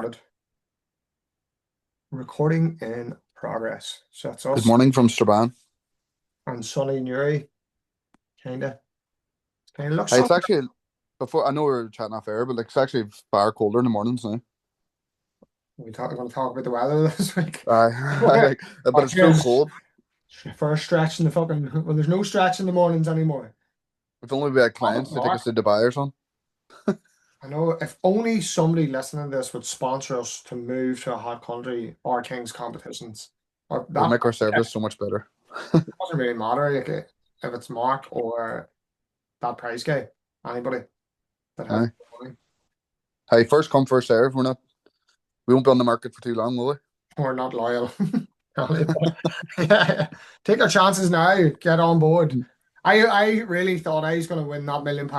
Started. Recording in progress. So that's Good us morning from Strabane. and Sunny Newry. Kinda. Kinda looks Hey, it's something. actually before I know we were chatting off air, but like it's actually far colder in the mornings now. We're going to talk about the weather this week. I Okay. like, but Oh, it's still cheers. cold. For a stretch in the fucking well, there's no stretch in the mornings anymore. If only we had Oh, but clients to take us Mark, to Dubai or something. I know if only somebody listening to this would sponsor us to move to a hot country or Kings competitions. Or It would that make our service so much better. doesn't really matter like, if it's Mark or that price guy. Anybody that has Aye. money. Hey, first come, first serve. We won't be on the market for too long, will we? We're not loyal. Take our chances now. Get on board. I really thought I was going to win that £1 million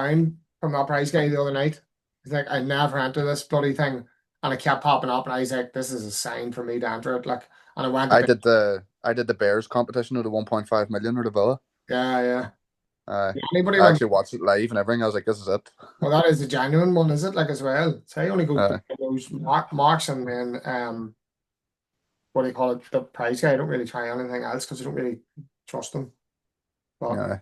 from that prize guy the other night. It's like I never entered this bloody thing, and it kept popping up, and I was like, "This is a sign for me to enter it." Like, and I went a bit. I did the Bears competition of the 1.5 million or the Villa. Yeah, yeah. Uh, Anybody I remember? actually watched it live and everything. I was like, this is it. Well, that is the genuine one, is it? Like as well. So I only go Uh, to those marks, and then what do you call it? The prize guy. I don't really try anything else because I don't really trust them. But yeah,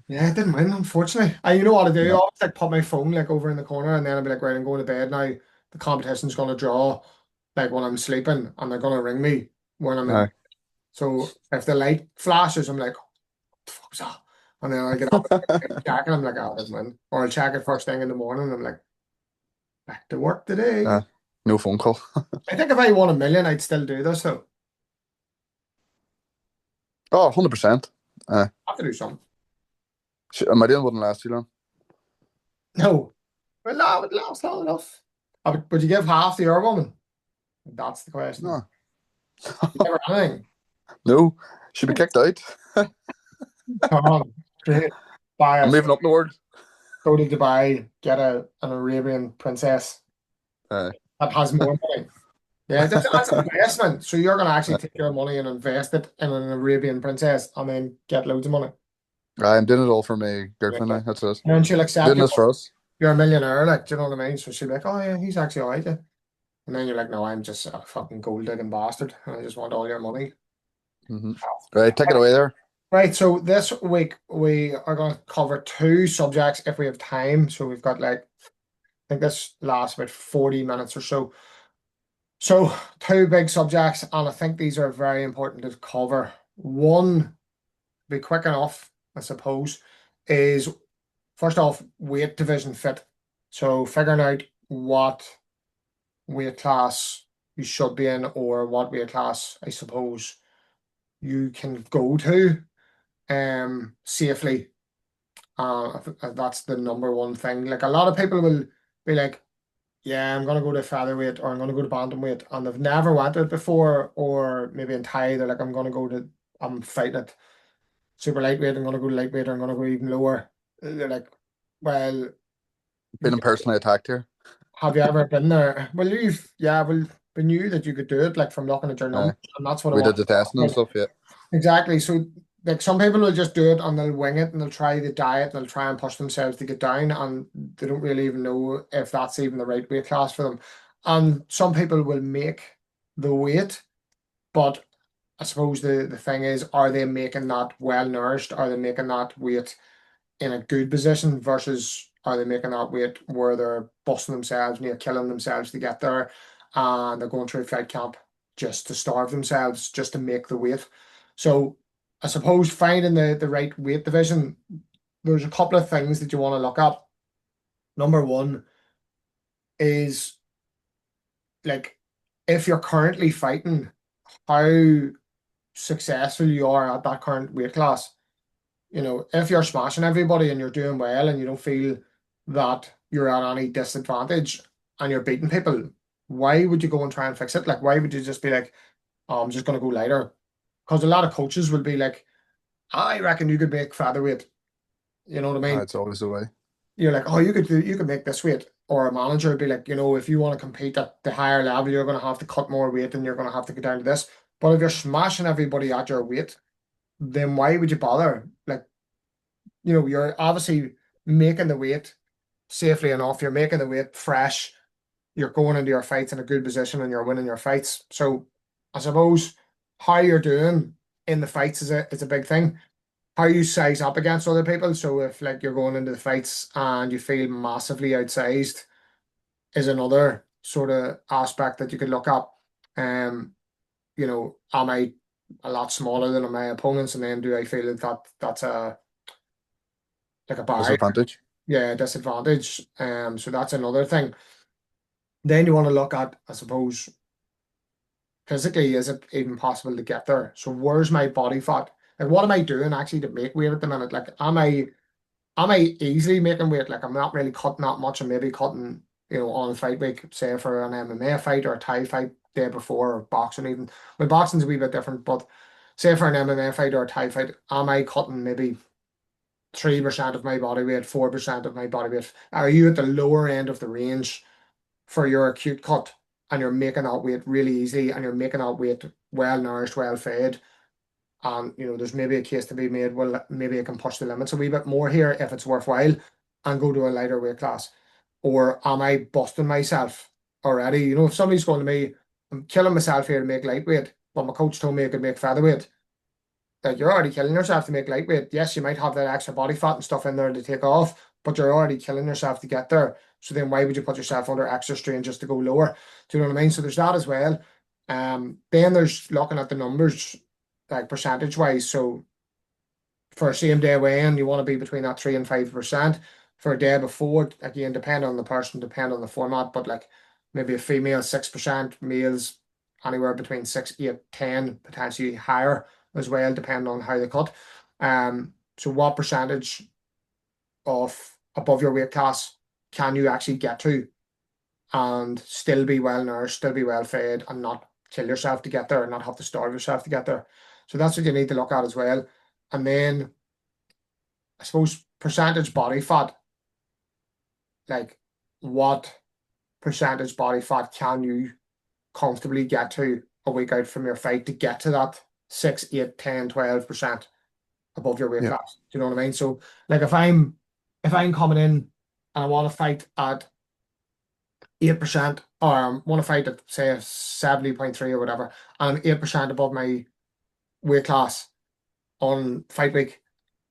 yeah, I didn't win, unfortunately. You know what I do? I no, always like put my phone like over in the corner and then I'll be like, right, I'm going to bed now. The competition's gonna draw like when I'm sleeping and they're gonna ring me when I'm in. uh, So if the light flashes, I'm like, what the fuck was that? And then I get up and check and I'm like, oh, I didn't win. Or I'll check it first thing in the morning and I'm like, back to work uh, today. no phone call. I think if I won 1 million, I'd still do this, so Oh, 100%. Uh, I have to do something. my deal wouldn't last too long. No. Well, no, it would last long enough. Would you give half to your woman? That's the question. No, You never anything. no, should be kicked out. Come on, great. Buy I'm us. moving up the word. Go to Dubai, get an Arabian princess Uh, that has more money. Yeah, that's an investment. So you're going to actually take your money and invest it in an Arabian princess and then get loads of money. I'm doing it all for my Yeah. girlfriend now. That's it. And then she'll accept Doing you. this for us. You're a millionaire, like, do you know what I mean? So she'll be like, oh, yeah, he's actually all right. Yeah. And then you're like, no, I'm just a fucking gold digging bastard. And I just want all your money. Right, take it away there. Right, so this week we are going to cover two subjects if we have time. So we've got like, I think this lasts about 40 minutes or so. So, two big subjects, and I think these are very important to cover. One, be quick enough, I suppose, is first off, weight division fit. So, figuring out what weight class you should be in, or what weight class, I suppose, you can go to safely. That's the number one thing. Like, a lot of people will be like, yeah, I'm gonna go to featherweight or I'm gonna go to bantamweight, and they've never went it before, or maybe in Thai they're like, I'm fighting it super lightweight, I'm gonna go to lightweight, or I'm gonna go even lower. They're like, well, Being personally attacked here. have you ever been there? Well, we knew that you could do it, like from looking at your Uh, numbers, and that's what I we did want. the testing and Like, stuff. Yeah. exactly. So, like, some people will just do it and they'll wing it and they'll try the diet and they'll try and push themselves to get down, and they don't really even know if that's even the right weight class for them. And some people will make the weight, but I suppose the thing is, are they making that well nourished? Are they making that weight in a good position versus are they making that weight where they're busting themselves, near killing themselves to get there, and they're going through a fight camp just to starve themselves, just to make the weight. So I suppose finding the right weight division, there's a couple of things that you want to look up. Number one is like if you're currently fighting, how successful you are at that current weight class. You know, if you're smashing everybody and you're doing well and you don't feel that you're at any disadvantage and you're beating people, why would you go and try and fix it? Like, why would you just be like, oh, I'm just going to go lighter? Because a lot of coaches will be like, I reckon you could make featherweight. You know what I mean? It's always the way. You're like, oh, you could make this weight. Or a manager would be like, if you want to compete at the higher level, you're going to have to cut more weight and you're going to have to go down to this. But if you're smashing everybody at your weight, then why would you bother? Like, you're obviously making the weight safely enough. You're making the weight fresh. you're going into your fights in a good position and you're winning your fights. So I suppose how you're doing in the fights is a big thing. How you size up against other people. So if like you're going into the fights and you feel massively outsized is another sort of aspect that you could look at. Am I a lot smaller than my opponents, and then do I feel that that's a like a barrier? Disadvantage. Yeah, disadvantage. So that's another thing. Then you want to look at, I suppose, physically, is it even possible to get there? So where's my body fat? Like, what am I doing actually to make weight at the minute? Like, am I easily making weight? Like, I'm not really cutting that much. I'm maybe cutting, on fight week, say for an MMA fight or a Thai fight day before, or boxing even. Well, boxing's a wee bit different, but say for an MMA fight or a Thai fight, am I cutting maybe 3% of my body weight, 4% of my body weight? Are you at the lower end of the range for your acute cut, and you're making that weight really easily, and you're making that weight well nourished, well fed? And there's maybe a case to be made, well, maybe I can push the limits a wee bit more here if it's worthwhile and go to a lighter weight class. Or am I busting myself already? If somebody's going to me, I'm killing myself here to make lightweight, but my coach told me I could make featherweight. Like, you're already killing yourself to make lightweight. Yes, you might have that extra body fat and stuff in there to take off, but you're already killing yourself to get there. So then why would you put yourself under extra strain just to go lower? Do you know what I mean? So there's that as well. Then there's looking at the numbers, like percentage wise. So for a same day weigh-in, you want to be between that 3 and 5%. For a day before, again, depend on the person, depend on the format, but like maybe a female 6%, males anywhere between 6, 8, 10, potentially higher as well, depending on how they cut. So what percentage of above your weight class can you actually get to and still be well nourished, still be well fed, and not kill yourself to get there, and not have to starve yourself to get there? So that's what you need to look at as well. And then I suppose percentage body fat, like what percentage body fat can you comfortably get to a week out from your fight to get to that 6, 8, 10, 12% above your weight Yeah. class? Do you know what I mean? So like if I'm coming in and I want to fight at 8%, or want to fight at say 70.3 or whatever, and I'm 8% above my weight class on fight week,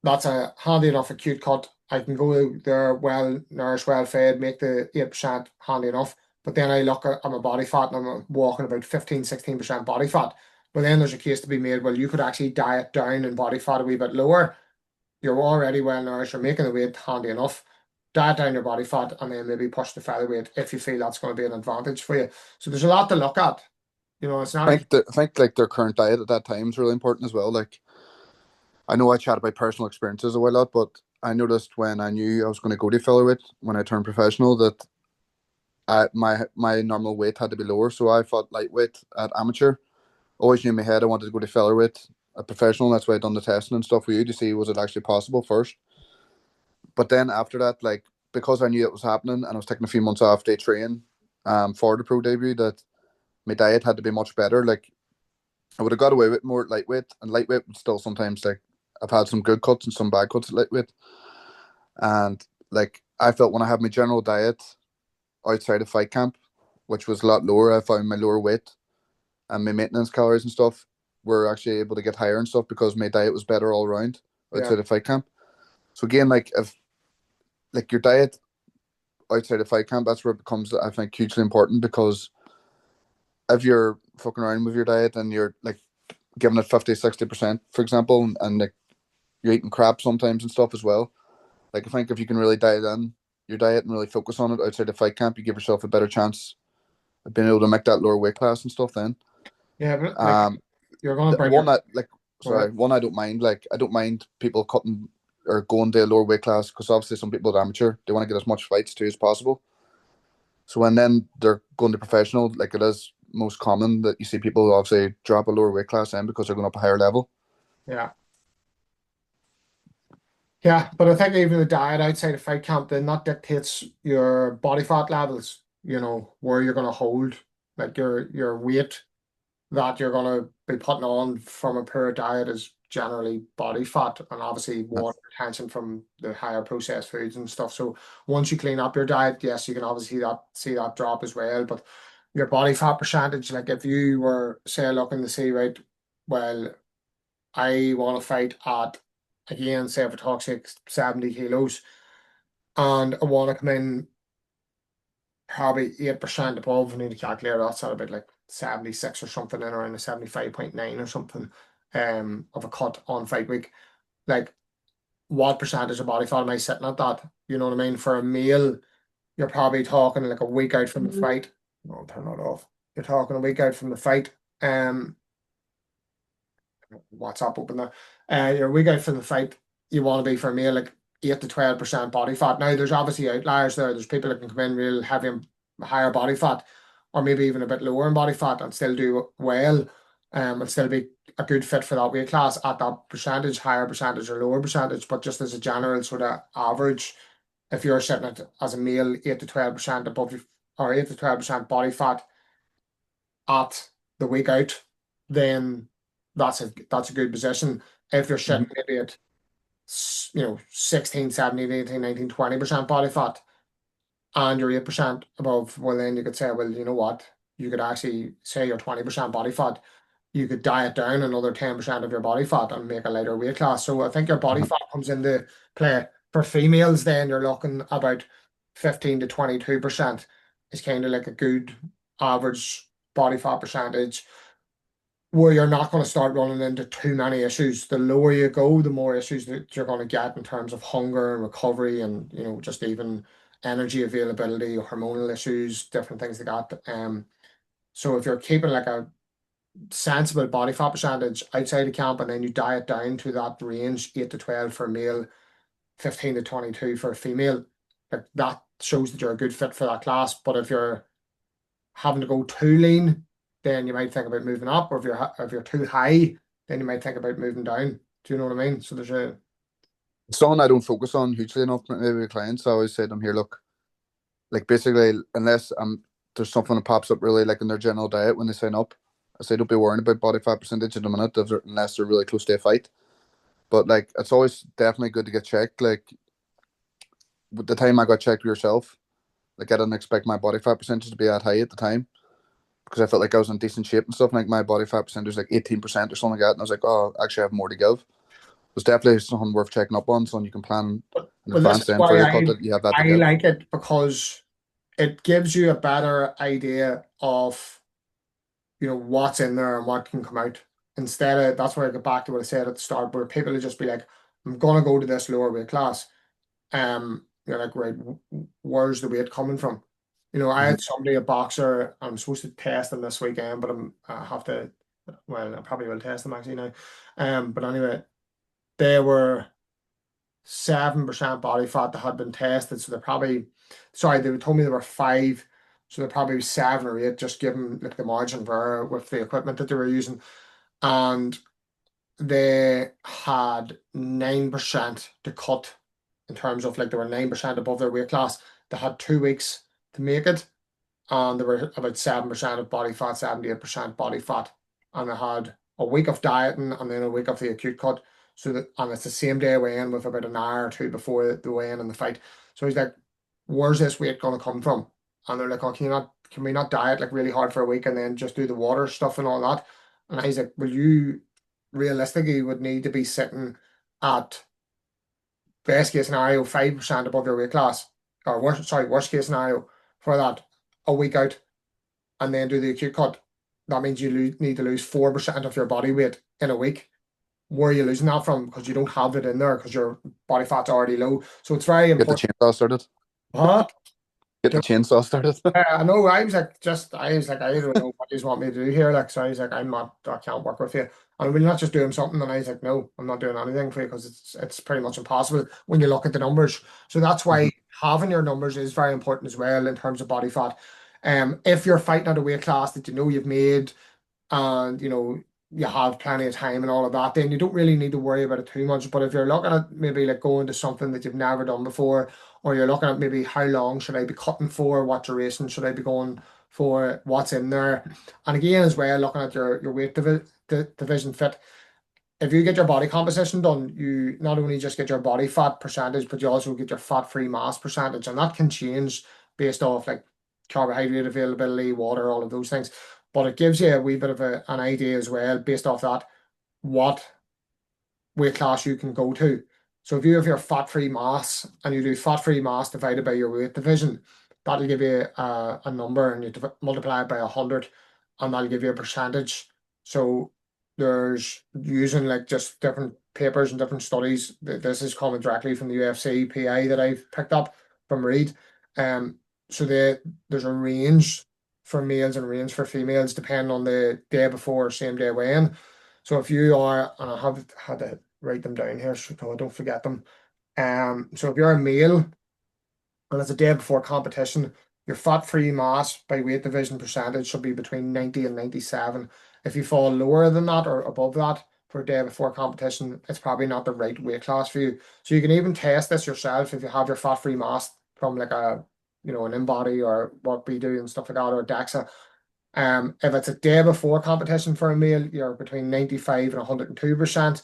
that's a handy enough acute cut. I can go there well nourished, well fed, make the 8% handy enough. But then I look at my body fat and I'm walking about 15, 16% body fat. But then there's a case to be made, well, you could actually diet down in body fat a wee bit lower. You're already well nourished, you're making the weight handy enough. Diet down your body fat and then maybe push the featherweight if you feel that's going to be an advantage for you. So there's a lot to look at. It's not I think like their current diet at that time is really important as well. Like, I know I chat about personal experiences a lot, but I noticed when I knew I was going to go to featherweight when I turned professional that my normal weight had to be lower. So I fought lightweight at amateur. Always knew in my head I wanted to go to featherweight at professional. That's why I done the testing and stuff with you to see was it actually possible first. But then after that, like, because I knew it was happening and I was taking a few months off day train for the pro debut, that my diet had to be much better. Like, I would have got away with more lightweight, and lightweight would still sometimes, like, I've had some good cuts and some bad cuts at lightweight. And like, I felt when I had my general diet outside of fight camp, which was a lot lower, I found my lower weight and my maintenance calories and stuff were actually able to get higher and stuff because my diet was better all around yeah. outside of fight camp. So again, like, if like your diet outside of fight camp, that's where it becomes, I think, hugely important, because if you're fucking around with your diet and you're like giving it 50, 60%, for example, and like you're eating crap sometimes and stuff as well. Like, I think if you can really diet in your diet and really focus on it outside of fight camp, you give yourself a better chance of being able to make that lower weight class and stuff then. Yeah, but like you're going to bring One your that, like, sorry, one I don't mind. Like, I don't mind people cutting or going to a lower weight class, because obviously some people at amateur, they want to get as much fights too as possible. So when then they're going to professional, like, it is most common that you see people obviously drop a lower weight class in because they're going up a higher level. yeah. Yeah, but I think even the diet outside of fight camp, then that dictates your body fat levels, where you're gonna hold, like your weight that you're gonna be putting on from a poor diet is generally body fat and obviously water retention from the higher processed foods and stuff. So once you clean up your diet, yes, you can obviously see that drop as well. But your body fat percentage, like if you were say looking to see, right, well, I want to fight at, again, say if it talks like 70 kilos, and I want to come in probably 8% above. I need to calculate that's at about like 76 or something, in around a 75.9 or something of a cut on fight week. Like, what percentage of body fat am I sitting at that? You know what I mean? For a meal, you're probably talking like a week out from the fight. No, turn that off. You're talking a week out from the fight. WhatsApp open there. You're a week out from the fight. You want to be for a meal like 8 to 12% body fat. Now, there's obviously outliers there. There's people that can come in real heavy and higher body fat, or maybe even a bit lower in body fat and still do well, and still be a good fit for that weight class at that percentage, higher percentage or lower percentage. But just as a general sort of average, if you're sitting at as a male 8 to 12% above or 8 to 12% body fat at the week out, then that's a good position. If you're sitting maybe at 16, 17, 18, 19, 20% body fat and you're 8% above, well then you could say, well, you know what? You could actually say you're 20% body fat. You could diet down another 10% of your body fat and make a lighter weight class. So I think your body fat comes into play. For females, then you're looking about 15 to 22% is kind of like a good average body fat percentage, where you're not going to start running into too many issues. The lower you go, the more issues that you're going to get in terms of hunger and recovery, and just even energy availability, hormonal issues, different things like that. So if you're keeping like a sensible body fat percentage outside of camp, and then you diet down to that range, 8 to 12 for a male, 15 to 22 for a female, like that shows that you're a good fit for that class. But if you're having to go too lean, then you might think about moving up, or if you're too high, then you might think about moving down. Do you know what I mean? So there's a Something I don't focus on hugely enough maybe with clients. I always say to them here, look, like basically, unless there's something that pops up really like in their general diet when they sign up, I say don't be worrying about body fat percentage at the minute unless they're really close to a fight. But like it's always definitely good to get checked. Like with the time I got checked with yourself, like I didn't expect my body fat percentage to be that high at the time because I felt like I was in decent shape and stuff. And like my body fat percentage was like 18% or something like that, and I was like, oh, actually, I have more to give. It's definitely something worth checking up on, so you can plan in well, this advance is then for why your cut that you have that I to give. like it, because it gives you a better idea of what's in there and what can come out. Instead of, that's where I get back to what I said at the start, where people will just be like, I'm gonna go to this lower weight class. You're like, right, where's the weight coming from? I Mm-hmm. had somebody, a boxer, I'm supposed to test them this weekend, but I have to, well, I probably will test them actually now. But anyway, they were 7% body fat that had been tested. So they're probably, sorry, they told me they were 5. So they're probably 7 or 8, just given like the margin of error with the equipment that they were using. And they had 9% to cut, in terms of like they were 9% above their weight class. They had 2 weeks to make it, and they were about 7% of body fat, 78% body fat. And they had a week of dieting and then a week of the acute cut. So that, and it's the same day weigh in with about an hour or two before the weigh in and the fight. So he's like, where's this weight gonna come from? And they're like, oh, can we not diet like really hard for a week and then just do the water stuff and all that? And he's like, well, you realistically would need to be sitting at, best case scenario, 5% above your weight class, or worst case scenario for that, a week out, and then do the acute cut. That means you need to lose 4% of your body weight in a week. Where are you losing that from? Because you don't have it in there because your body fat's already low. So it's very Get the important. chainsaw started. Huh? Get the chainsaw started. I know. I was like, I don't know what you want me to do here. Like, so he's like, I can't work with you. And we're not just doing something. And I was like, no, I'm not doing anything for you, because it's pretty much impossible when you look at the numbers. So that's why having your numbers is very important as well in terms of body fat. If you're fighting at a weight class that you've made, and you have plenty of time and all of that, then you don't really need to worry about it too much. But if you're looking at maybe like going to something that you've never done before, or you're looking at maybe how long should I be cutting for, what duration should I be going for, what's in there, and again as well looking at your weight division fit, if you get your body composition done, you not only just get your body fat percentage, but you also get your fat-free mass percentage, and that can change based off like carbohydrate availability, water, all of those things. But it gives you a wee bit of an idea as well, based off that, what weight class you can go to. So if you have your fat-free mass and you do fat-free mass divided by your weight division, that'll give you a number, and you multiply it by 100, and that'll give you a percentage. So there's using like just different papers and different studies. This is coming directly from the UFC PI that I've picked up from Reed. So there's a range for males and range for females depending on the day before or same day weigh-in. So if you are, and I have had to write them down here so I don't forget them. So if you're a male and it's a day before competition, your fat-free mass by weight division percentage should be between 90 and 97. If you fall lower than that or above that for a day before competition, it's probably not the right weight class for you. So you can even test this yourself if you have your fat-free mass from like an InBody or what we do and stuff like that, or DEXA. If it's a day before competition for a male, you're between 95 and 102%,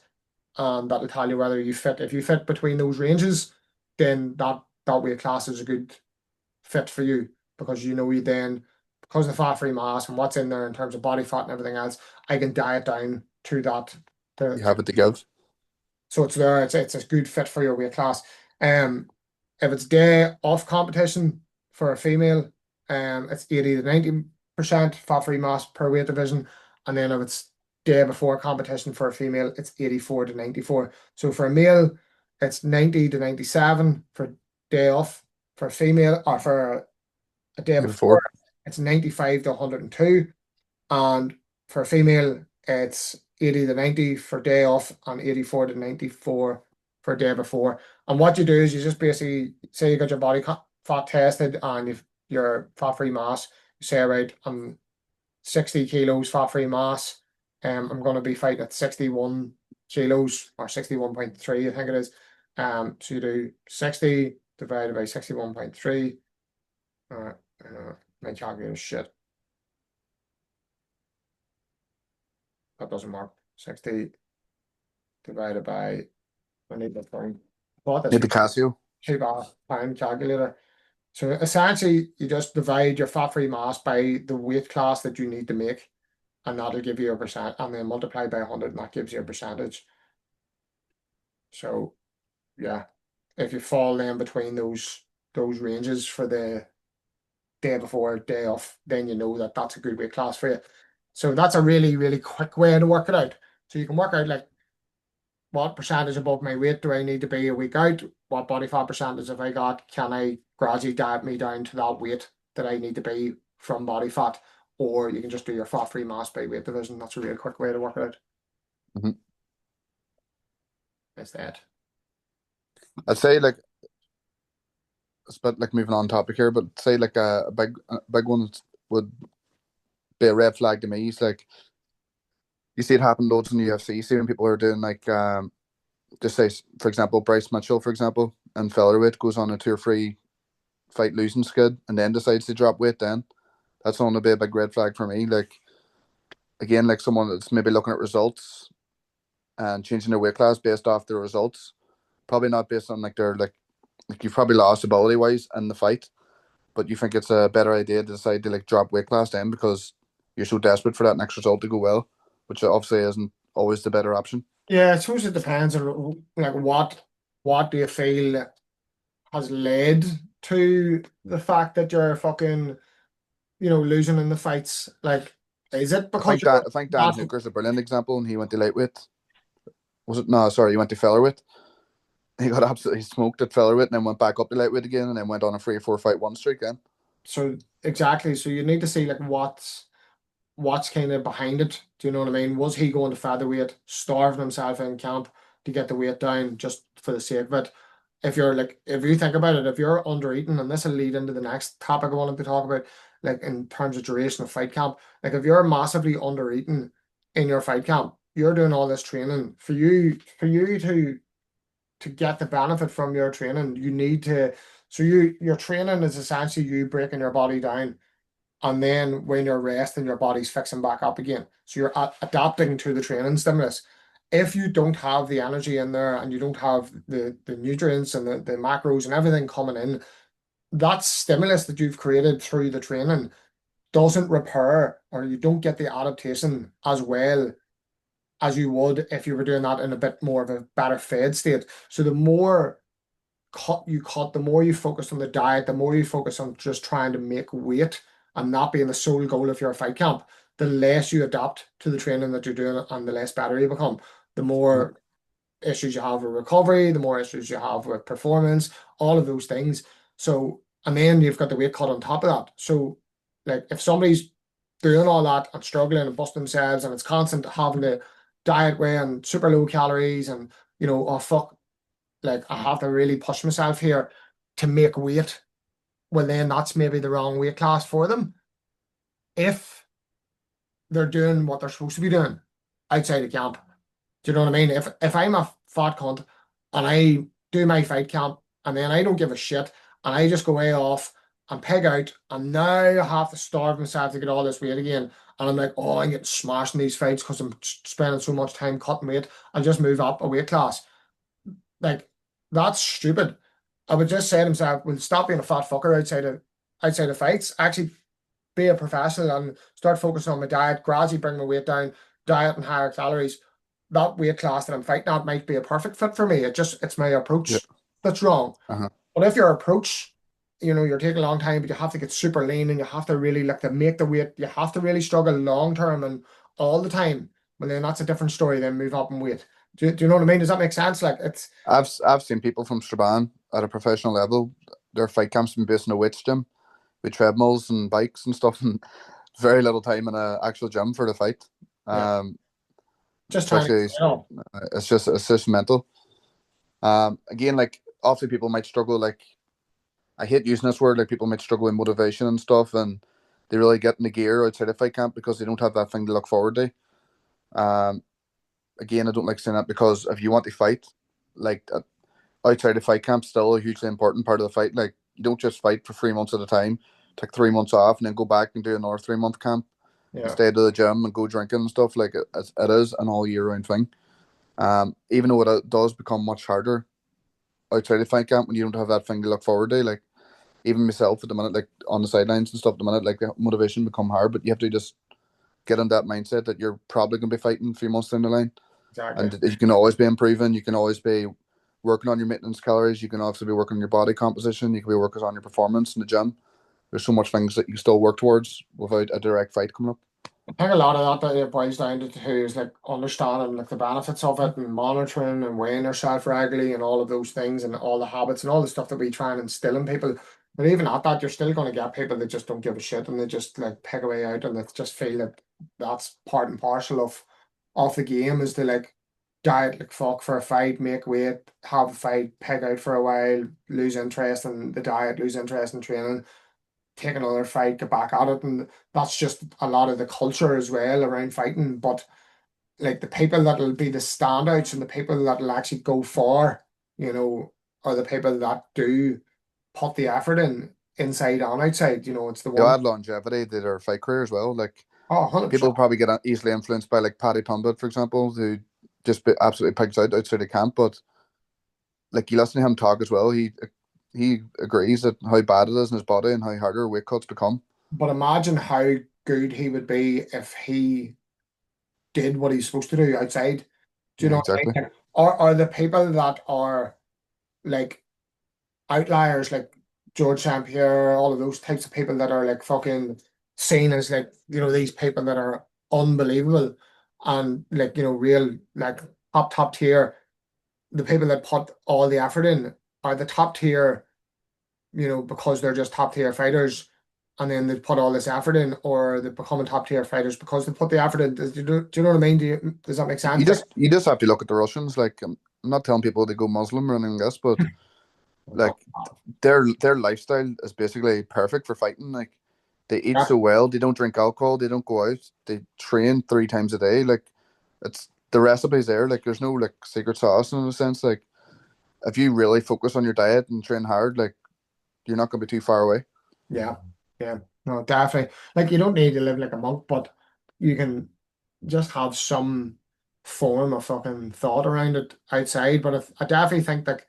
and that'll tell you whether you fit. If you fit between those ranges, then that weight class is a good fit for you, because you then, because of the fat-free mass and what's in there in terms of body fat and everything else, I can diet down to that. You have it to give. So it's there. It's a good fit for your weight class. If it's day off competition for a female, it's 80 to 90% fat-free mass per weight division, and then if it's day before competition for a female, it's 84 to 94. So for a male, it's 90 to 97 for day off. For a female, or for a day before, it's 95 to 102. And for a female, it's 80 to 90 for day off and 84 to 94 for a day before. And what you do is you just basically say you got your body fat tested and you've your fat-free mass. You say, right, I'm 60 kilos fat-free mass. I'm going to be fighting at 61 kilos or 61.3, I think it is. So you do 60 divided by 61.3. My calculator's shit. That doesn't work. 60 divided by, I need the phone. Need the Casio. Cheap pound calculator. So essentially, you just divide your fat-free mass by the weight class that you need to make, and that'll give you a percent, and then multiply by 100, and that gives you a percentage. So, yeah, if you fall in between those ranges for the day before, day off, then you know that that's a good weight class for you. So that's a really, really quick way to work it out. So you can work out like, what percentage above my weight do I need to be a week out? What body fat percentage have I got? Can I gradually diet me down to that weight that I need to be from body fat? Or you can just do your fat-free mass by weight division. That's a really quick way to work it out. Mm-hmm. Is that? I'd say like it's a bit like moving on topic here, but say like a big one would be a red flag to me. It's like you see it happen loads in the UFC. You see when people are doing like just say for example Bryce Mitchell, for example, and featherweight goes on a 2 or 3 fight losing skid and then decides to drop weight. Then that's going to be a big red flag for me. Like again, like someone that's maybe looking at results and changing their weight class based off their results, probably not based on like their like you've probably lost ability wise in the fight, but you think it's a better idea to decide to like drop weight class then because you're so desperate for that next result to go well, which obviously isn't always the better option. Yeah, I suppose it depends on like what do you feel has led to the fact that you're fucking losing in the fights. Like, is it because I think Dan Hooker's a brilliant example, and he went to lightweight. Was it? No, sorry, he went to featherweight. He got absolutely smoked at featherweight, and then went back up to lightweight again, and then went on a 3-4 fight one streak again. So exactly. So you need to see like what's kind of behind it. Do you know what I mean? Was he going to featherweight, starving himself in camp to get the weight down just for the sake of it? If you think about it, if you're under eating, and this will lead into the next topic I wanted to talk about, like in terms of duration of fight camp, like if you're massively under eating in your fight camp, you're doing all this training for you to get the benefit from your training. You need to, so your training is essentially you breaking your body down, and then when you're resting, your body's fixing back up again. So you're adapting to the training stimulus. if you don't have the energy in there and you don't have the nutrients and the macros and everything coming in, that stimulus that you've created through the training doesn't repair, or you don't get the adaptation as well as you would if you were doing that in a bit more of a better fed state. So the more cut, the more you focus on the diet, the more you focus on just trying to make weight and not being the sole goal of your fight camp, the less you adapt to the training that you're doing and the less better you become. The Yeah. more issues you have with recovery, the more issues you have with performance, all of those things. So, and then you've got the weight cut on top of that. So, like if somebody's doing all that and struggling and busting themselves and it's constant having to diet way and super low calories and oh fuck, like I have to really push myself here to make weight. Well, then that's maybe the wrong weight class for them. If they're doing what they're supposed to be doing outside of camp. Do you know what I mean? If I'm a fat cunt and I do my fight camp and then I don't give a shit and I just go way off and peg out and now I have to starve myself to get all this weight again and I'm like, oh, I'm getting smashed in these fights because I'm spending so much time cutting weight. I'll just move up a weight class. Like that's stupid. I would just say to himself, well, stop being a fat fucker outside of fights. Actually be a professional and start focusing on my diet, gradually bring my weight down, diet and higher calories. That weight class that I'm fighting at might be a perfect fit for me. It's my Yeah. approach that's wrong. Uh-huh. But if your approach, you're taking a long time, but you have to get super lean and you have to really like to make the weight, you have to really struggle long term and all the time. Well, then that's a different story. Then move up in weight. Do you know what I mean? Does that make sense? Like it's I've seen people from Strabane at a professional level. Their fight camps been based in a weights gym with treadmills and bikes and stuff, and very little time in a actual gym for the fight. yeah, Um, just trying to especially get it all. it's just mental. Again, like obviously people might struggle. Like I hate using this word. Like people might struggle with motivation and stuff, and they really get in the gear outside of fight camp because they don't have that thing to look forward to. Um, Again, I don't like saying that because if you want to fight, like outside of fight camp, still a hugely important part of the fight. Like you don't just fight for 3 months at a time, take 3 months off, and then go back and do another 3 month camp and Yeah, stay to the gym and go drinking and stuff. Like it is an all year round thing. Even though it does become much harder outside of fight camp when you don't have that thing to look forward to. Like even myself at the minute, like on the sidelines and stuff at the minute, like the motivation become hard, but you have to just get in that mindset that you're probably going to be fighting 3 months down the line, exactly. and you can always be improving. You can always be working on your maintenance calories. You can also be working on your body composition. You can be working on your performance in the gym. There's so much things that you can still work towards without a direct fight coming up. I think a lot of that it boils down to is like understanding like the benefits of it and monitoring and weighing yourself regularly and all of those things and all the habits and all the stuff that we try and instill in people. But even at that, you're still going to get people that just don't give a shit and they just like peg away out and they just feel that that's part and parcel of the game is to like diet like fuck for a fight, make weight, have a fight, peg out for a while, lose interest in the diet, lose interest in training, take another fight, get back at it, and that's just a lot of the culture as well around fighting. But like the people that'll be the standouts and the people that'll actually go for, are the people that do put the effort in inside and outside. It's the You one. add longevity to their fight career as well. Like Oh, 100%. people probably get easily influenced by like Paddy Pundit, for example, who just absolutely pigs out outside the camp. But like you listen to him talk as well, he agrees that how bad it is in his body and how harder weight cuts become. But imagine how good he would be if he did what he's supposed to do outside. Do you Yeah, know what I exactly. mean? Like, are the people that are like outliers like George St. Pierre, all of those types of people that are like fucking seen as like, these people that are unbelievable and like, real like top tier, the people that put all the effort in are the top tier, because they're just top tier fighters and then they put all this effort in, or they become top tier fighters because they put the effort in. Do you know what I mean? Does that make You sense? Like, just have to look at the Russians. Like I'm not telling people to go Muslim or anything like this, but like their lifestyle is basically perfect for fighting. Like they eat yeah, so well, they don't drink alcohol, they don't go out, they train 3 times a day. Like it's the recipe's there. Like there's no like secret sauce in a sense. Like if you really focus on your diet and train hard, like you're not gonna be too far away. yeah, yeah. No, definitely. Like you don't need to live like a monk, but you can just have some form of fucking thought around it outside. But I definitely think that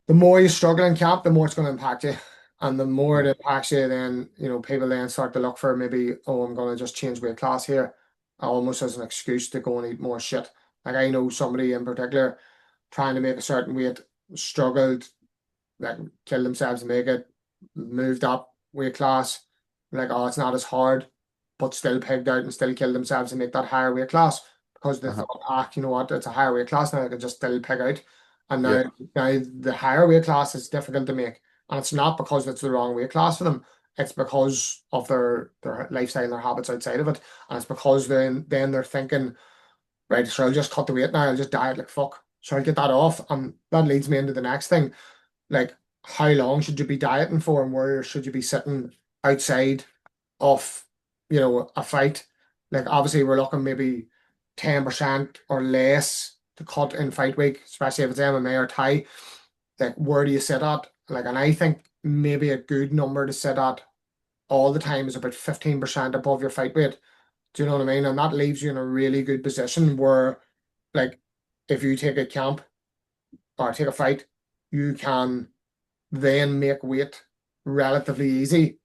the more you struggle in camp, the more it's going to impact you. And the more it impacts you, then, people then start to look for maybe, oh, I'm going to just change weight class here, almost as an excuse to go and eat more shit. Like I know somebody in particular trying to make a certain weight, struggled, like killed themselves to make it, moved up weight class, like, oh, it's not as hard, but still pegged out and still killed themselves to make that higher weight class because they Uh-huh. thought, you know what, it's a higher weight class now, I can just still peg out. And Yeah. now the higher weight class is difficult to make. And it's not because it's the wrong weight class for them. It's because of their lifestyle and their habits outside of it. And it's because then they're thinking, right, so I'll just cut the weight now, I'll just diet like fuck. So I'll get that off. And that leads me into the next thing. Like, how long should you be dieting for and where should you be sitting outside of, a fight? Like, obviously, we're looking maybe 10% or less to cut in fight week, especially if it's MMA or Thai. Like, where do you sit at? Like, and I think maybe a good number to sit at all the time is about 15% above your fight weight. Do you know what I mean? And that leaves you in a really good position where, like, if you take a camp or take a fight, you can then make weight relatively easy.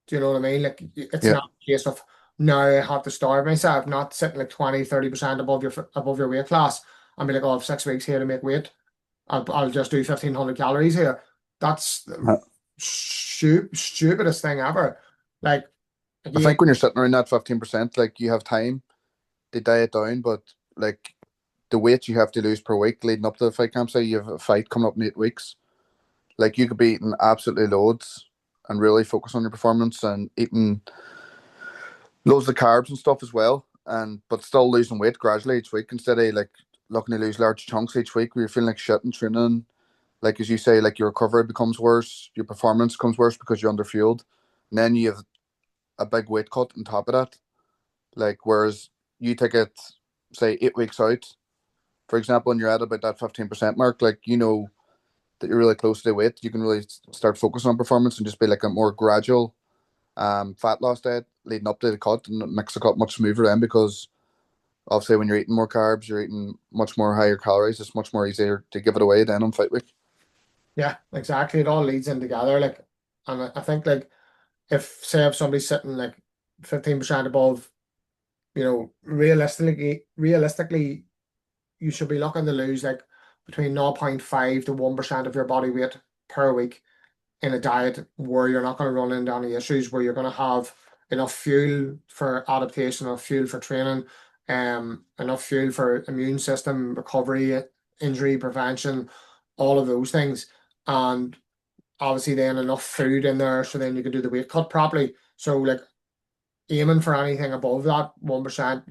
Do you know what I mean? Like, it's Yeah. not a case of now I have to starve myself, not sitting like 20-30% above your weight class and be like, oh, I have 6 weeks here to make weight. I'll just do 1,500 calories here. That's the Uh, stupidest thing ever. Like, I again, think when you're sitting around that 15%, like you have time to diet down, but like the weight you have to lose per week leading up to the fight camp, say you have a fight coming up in 8 weeks, like you could be eating absolutely loads and really focus on your performance and eating loads of carbs and stuff as well, and but still losing weight gradually each week instead of like looking to lose large chunks each week where you're feeling like shit and training. Like as you say, like your recovery becomes worse, your performance becomes worse because you're underfueled, and then you have a big weight cut on top of that. Like whereas you take it, say 8 weeks out, for example, and you're at about that 15% mark, like you know that you're really close to the weight, you can really start focusing on performance and just be like a more gradual fat loss diet leading up to the cut and it makes the cut much smoother then because obviously when you're eating more carbs, you're eating much more higher calories. It's much more easier to give it away then on fight week. yeah, exactly. It all leads in together. Like, and I think like if somebody's sitting like 15% above, realistically, you should be looking to lose like between 0.5 to 1% of your body weight per week in a diet where you're not going to run into any issues, where you're going to have enough fuel for adaptation, enough fuel for training, enough fuel for immune system recovery, injury prevention, all of those things. And obviously then enough food in there so then you can do the weight cut properly. So like aiming for anything above that 1%,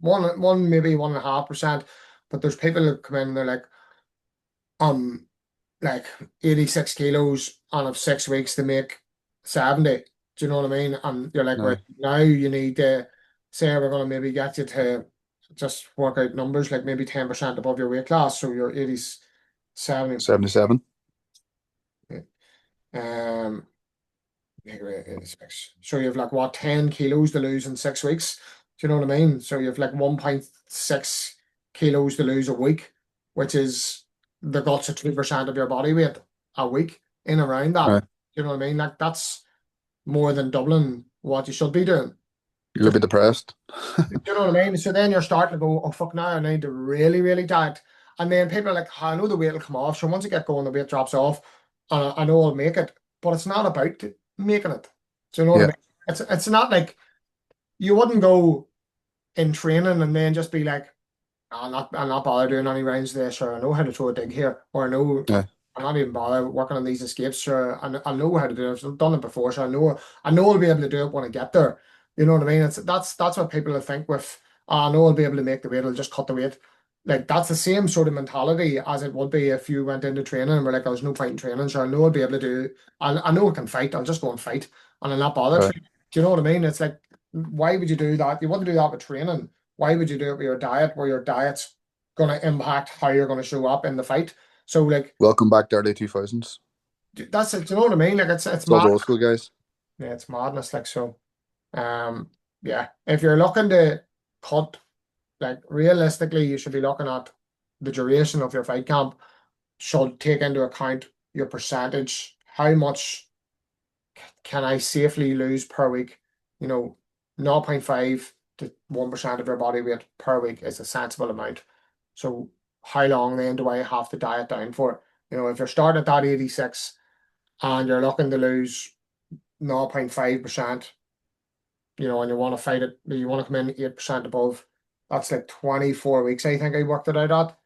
maybe 1.5%. But there's people that come in and they're um like 86 kilos and of 6 weeks to make 70. Do you know what I mean? And you're like, right, No, now you need to say we're gonna maybe get you to just work out numbers like maybe 10% above your weight class. So you're 80, 70. 77. Um, 86. So you have like what, 10 kilos to lose in 6 weeks? Do you know what I mean? So you have like 1.6 kilos to lose a week, which is the guts of 2% of your body weight a week in around that. Right. Do you know what I mean? Like that's more than doubling what you should be doing. You'll Just, be depressed. do you know what I mean? So then you're starting to go, oh fuck, now I need to really, really diet. And then people are like, I know the weight will come off. So once you get going, the weight drops off. And I know I'll make it. But it's not about making it. Do you know what I Yeah. mean? It's not like you wouldn't go in training and then just be like, I'm not bothered doing any rounds there, sure. I know how to throw a dig here, or I know Yeah. I'm not even bothered working on these escapes, sure. I know how to do it. I've done it before, so I know I'll be able to do it when I get there. You know what I mean? That's what people think with, I know I'll be able to make the weight, I'll just cut the weight. Like that's the same sort of mentality as it would be if you went into training and were like, there's no point in training, so I know I'll be able to do I know I can fight, I'll just go and fight and I'm not bothered. Right. Do you know what I mean? It's like, why would you do that? You wouldn't do that with training. Why would you do it with your diet, where your diet's going to impact how you're going to show up in the fight? So like Welcome back to early 2000s. that's it. Do you know what I mean? Like it's Those mad. old school guys. Yeah, it's madness. Like so. Yeah. If you're looking to cut like realistically, you should be looking at the duration of your fight camp should take into account your percentage. How much can I safely lose per week? You know, 0.5 to 1% of your body weight per week is a sensible amount. So how long then do I have to diet down for? You know, if you're starting at that 86 and you're looking to lose 0.5%, you know, and you want to fight it, you want to come in 8% above, that's like 24 weeks, I think I worked it out at.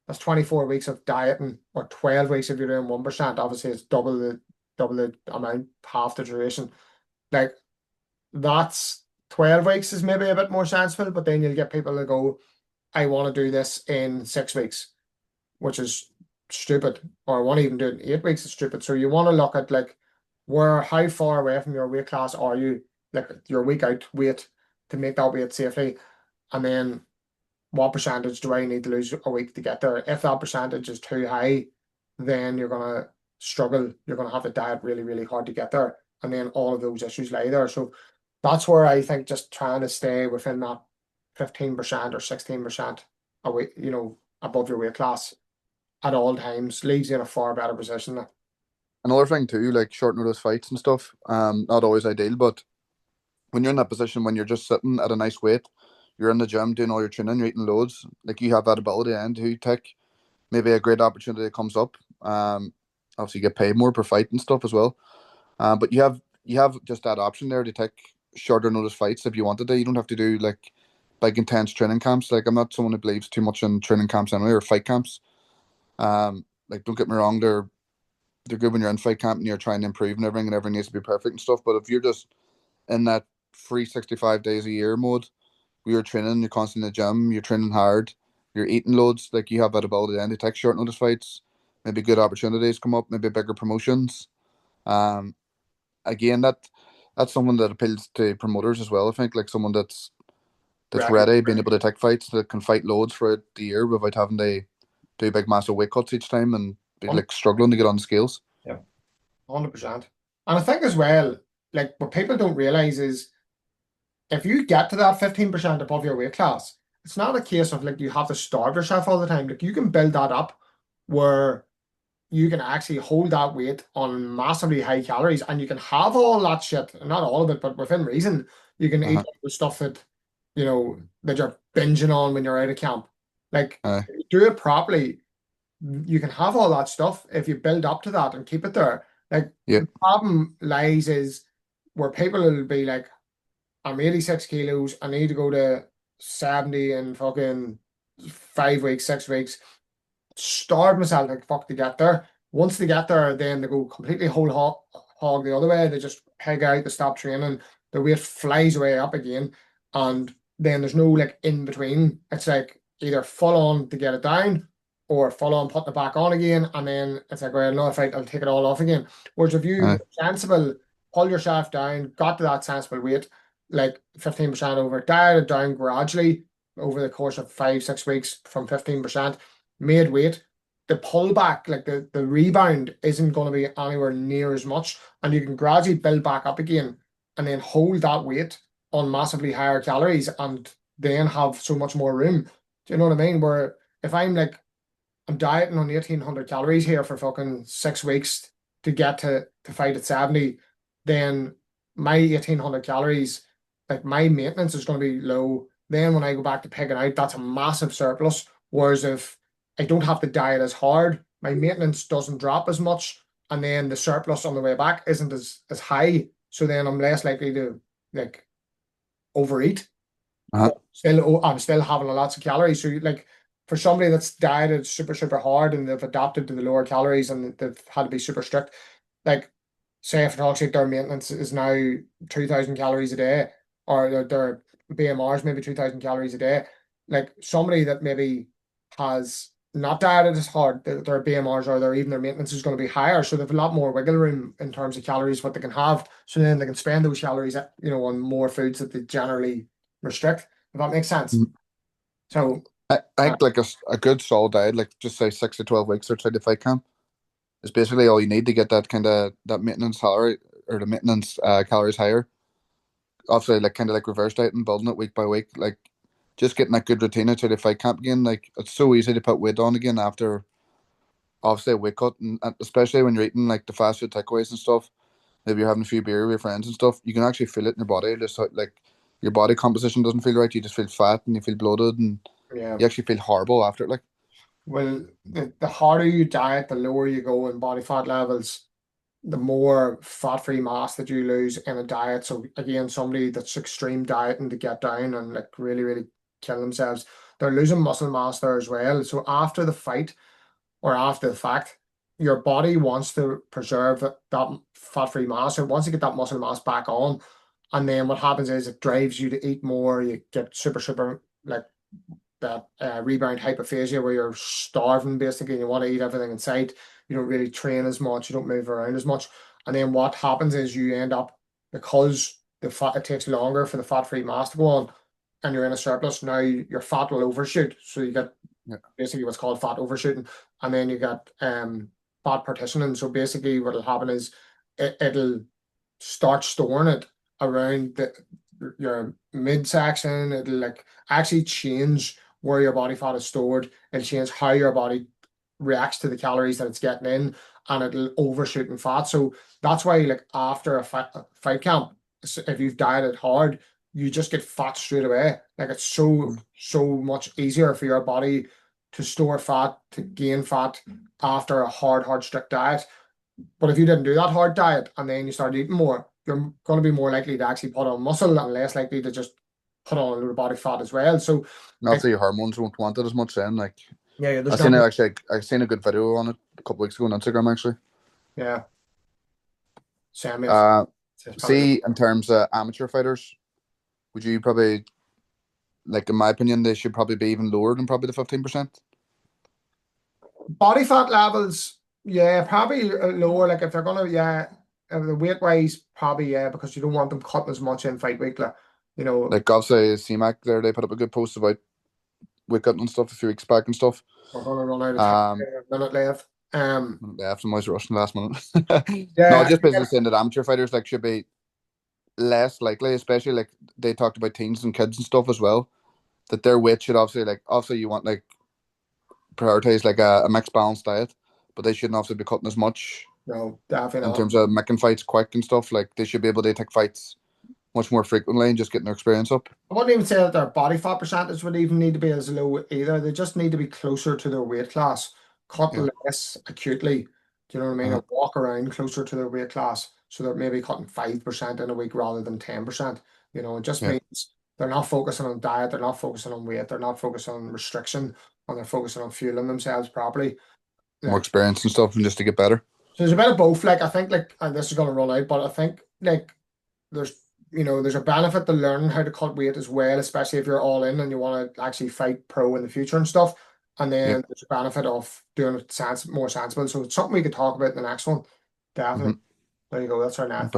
That's 24 weeks of dieting, or 12 weeks if you're doing 1%. Obviously, it's double the amount, half the duration. Like that's 12 weeks is maybe a bit more sensible, but then you'll get people that go, I want to do this in 6 weeks, which is stupid. Or I want to even do it in 8 weeks is stupid. So you want to look at like how far away from your weight class are you, like your week out weight to make that weight safely, and then what percentage do I need to lose a week to get there? If that percentage is too high, then you're gonna struggle. You're gonna have to diet really, really hard to get there. And then all of those issues lie there. So that's where I think just trying to stay within that 15% or 16% a week, you know, above your weight class at all times leaves you in a far better position. Another thing too, like short notice fights and stuff, not always ideal, but when you're in that position, when you're just sitting at a nice weight, you're in the gym doing all your training, you're eating loads, like you have that ability and to take maybe a great opportunity comes up. Obviously you get paid more per fight and stuff as well. But you have just that option there to take shorter notice fights if you wanted to. You don't have to do like big intense training camps. Like I'm not someone who believes too much in training camps anyway or fight camps. Like don't get me wrong, they're good when you're in fight camp and you're trying to improve and everything needs to be perfect and stuff. But if you're just in that 365 days a year mode, where you're training, you're constantly in the gym, you're training hard, you're eating loads, like you have that ability then to take short notice fights, maybe good opportunities come up, maybe bigger promotions. Um, Again, that's someone that appeals to promoters as well. I think like someone that's Right. ready, being able to take fights that can fight loads throughout the year without having to do big massive weight cuts each time and be like struggling to get on the scales. Yeah, 100%. And I think as well, like what people don't realize is if you get to that 15% above your weight class, it's not a case of like you have to starve yourself all the time. Like you can build that up where you can actually hold that weight on massively high calories and you can have all that shit, not all of it, but within reason, you can eat Uh-huh. all the stuff that, you know, that you're binging on when you're out of camp. Like, Uh, if you do it properly, you can have all that stuff if you build up to that and keep it there. Like, yeah. the problem lies is where people will be like, I'm 86 kilos. I need to go to 70 in fucking 5 weeks, 6 weeks. Starve myself like fuck to get there. Once they get there, then they go completely hog the other way. They just peg out, they stop training, the weight flies way up again. And then there's no like in between. It's like either full on to get it down or full on putting it back on again. And then it's like, well, no, if I'll take it all off again. Whereas if you uh, were sensible, pull yourself down, got to that sensible weight, like 15% over, dialed it down gradually over the course of 5, 6 weeks from 15%, made weight, the pullback, like the rebound, isn't going to be anywhere near as much, and you can gradually build back up again, and then hold that weight on massively higher calories, and then have so much more room. Do you know what I mean? Where if I'm dieting on 1,800 calories here for fucking 6 weeks to get to fight at 70, then my 1,800 calories, like my maintenance is going to be low. Then when I go back to pegging out, that's a massive surplus. Whereas if I don't have to diet as hard, my maintenance doesn't drop as much, and then the surplus on the way back isn't as high. So then I'm less likely to like overeat. uh, I'm still having lots of calories. So like for somebody that's dieted super, super hard and they've adapted to the lower calories and they've had to be super strict, like say if it talks like their maintenance is now 2,000 calories a day, or their BMR is maybe 2,000 calories a day, like somebody that maybe has not dieted as hard, their BMRs or their maintenance is going to be higher. So they have a lot more wiggle room in terms of calories, what they can have. So then they can spend those calories, on more foods that they generally restrict, if that makes sense. mm. So, I uh, think like a good solid diet, like just say 6 to 12 weeks outside the fight camp, is basically all you need to get that kind of that maintenance salary or the maintenance calories higher. Obviously, like kind of like reverse dieting, building it week by week. Like just getting that good routine outside the fight camp again. Like it's so easy to put weight on again after obviously a weight cut, and especially when you're eating like the fast food takeaways and stuff. Maybe you're having a few beer with your friends and stuff. You can actually feel it in your body. Just like your body composition doesn't feel right. You just feel fat and you feel bloated, and Yeah. you actually feel horrible after it. Like Well, the harder you diet, the lower you go in body fat levels, the more fat-free mass that you lose in a diet. So again, somebody that's extreme dieting to get down and like really, really kill themselves, they're losing muscle mass there as well. So after the fight or after the fact, your body wants to preserve that fat-free mass. So once you get that muscle mass back on, and then what happens is it drives you to eat more. You get super like that rebound hypophagia where you're starving basically and you want to eat everything in sight. You don't really train as much, you don't move around as much. And then what happens is you end up, because the fat, it takes longer for the fat-free mass to go on and you're in a surplus, now your fat will overshoot. So you get yeah, basically what's called fat overshooting. And then you get fat partitioning. So basically what'll happen is it'll start storing it around your midsection. It'll like actually change where your body fat is stored. It'll change how your body reacts to the calories that it's getting in, and it'll overshoot in fat. So that's why, like after a fight camp, if you've dieted hard, you just get fat straight away. Like it's so much easier for your body to store fat, to gain fat after a hard strict diet. But if you didn't do that hard diet and then you started eating more, you're going to be more likely to actually put on muscle and less likely to just put on a little body fat as well. So not that your hormones won't want it as much then. Like yeah, I there's seen not it much. actually. I seen a good video on it a couple weeks ago on Instagram actually. Yeah, same as it's probably See, in terms of amateur fighters, would you probably like, in my opinion, they should probably be even lower than probably the 15%? body fat levels. Yeah, probably lower. Like if they're gonna, yeah, the weight wise, probably yeah, because you don't want them cutting as much in fight week. Like, you know, Like obviously CMAC there, they put up a good post about weight cutting and stuff a few weeks back and stuff. we're gonna run out of time. Um, A minute left. they have some always rushing last minute. No, Yeah, just basically saying that amateur fighters like should be less likely, especially like they talked about teens and kids and stuff as well. That their weight should obviously you want like prioritize like a mixed balanced diet, but they shouldn't obviously be cutting as much no, definitely in not. terms of making fights quick and stuff. Like they should be able to take fights much more frequently and just getting their experience up. I wouldn't even say that their body fat percentage would even need to be as low either. They just need to be closer to their weight class, cut Yeah. less acutely. Do you know what I mean? Uh-huh. And walk around closer to their weight class. So they're maybe cutting 5% in a week rather than 10%. You know, it just Yeah. means they're not focusing on diet, they're not focusing on weight, they're not focusing on restriction, and they're focusing on fueling themselves properly. More Like, experience and stuff and just to get better. so there's a bit of both. Like I think like, and this is gonna run out, but I think like there's there's a benefit to learning how to cut weight as well, especially if you're all in and you want to actually fight pro in the future and stuff. And Yeah. then there's a benefit of doing it more sensible. So it's something we could talk about in the next one. Definitely. Mm-hmm. There you go. That's our next